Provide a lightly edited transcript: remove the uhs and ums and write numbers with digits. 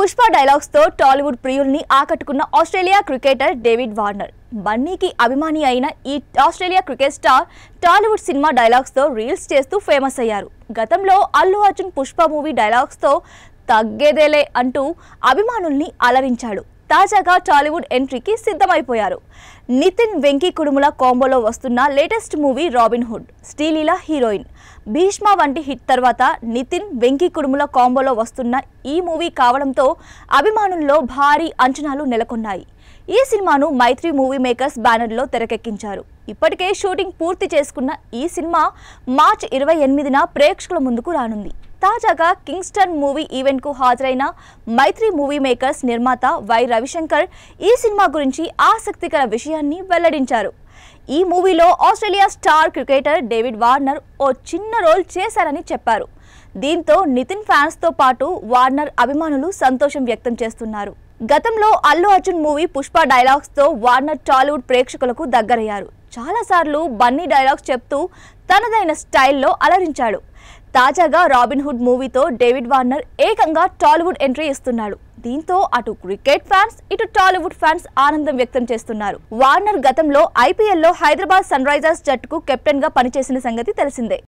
Pushpa dialogues తో టాలీవుడ్ ప్రియుల్ని ఆకట్టుకున్న Australia cricketer David Warner బన్నీకి అభిమాని అయిన ఈ Australia cricket star Tollywood cinema dialogues తో రీల్స్ చేస్తూ ఫేమస్ అయ్యారు. గతంలో అల్లు అర్జున్ పుష్ప మూవీ డైలాగ్స్ తో తగ్గేదేలే అంటూ అభిమానుల్ని అలరించాడు. తాజాగా టాలీవుడ్ ఎంట్రీకి సిద్ధమైపోయారు. నితిన్ వెంకీ కుడుముల కాంబోలో వస్తున్న latest movie Robin Hood. Sreeleela heroine. Bheeshma వంటి హిట్ తర్వాత నితిన్ వెంకీ కుడుముల కాంబోలో వస్తున్న ఈ మూవీ కావడంతో అభిమానుల్లో భారీ అంచనాలు నెలకొన్నాయి. ఈ సినిమాను మైత్రి మూవీ మేకర్స్ బ్యానర్లో తెరకెక్కించారు. ఇప్పటికే షూటింగ్ పూర్తి చేసుకున్న ఈ సినిమా మార్చి 28న ప్రేక్షకుల ముందుకు రానుంది. తాజాగా కింగ్స్టన్ మూవీ ఈవెంట్కు హాజరైన మైత్రి మూవీ మేకర్స్ నిర్మాత వై రవిశంకర్ ఈ సినిమా గురించి ఆసక్తికర విషయాన్ని వెల్లడించారు. ఈ మూవీలో Australia star cricketer David Warner ఓ చిన్న రోల్ చేశారని చెప్పారు. దీంతో నితిన్ ఫ్యాన్స్తో పాటు వార్నర్ అభిమానులు సంతోషం వ్యక్తం చేస్తున్నారు. గతంలో అల్లు అర్జున్ మూవీ పుష్ప డైలాగ్స్తో వార్నర్ టాలీవుడ్ ప్రేక్షకులకు దగ్గరయ్యారు. చాలాసార్లు బన్నీ డైలాగ్స్ చెప్తూ తనదైన స్టైల్లో అలరించాడు. తాజాగా రాబిన్ హుడ్ మూవీతో డేవిడ్ వార్నర్ ఏకంగా టాలీవుడ్ ఎంట్రీ ఇస్తున్నాడు. దీంతో అటు క్రికెట్ ఫ్యాన్స్ ఇటు టాలీవుడ్ ఫ్యాన్స్ ఆనందం వ్యక్తం చేస్తున్నారు. వార్నర్ గతంలో IPLలో హైదరాబాద్ సన్ రైజర్స్ జట్టుకు కెప్టెన్ గా పనిచేసిన సంగతి తెలిసిందే.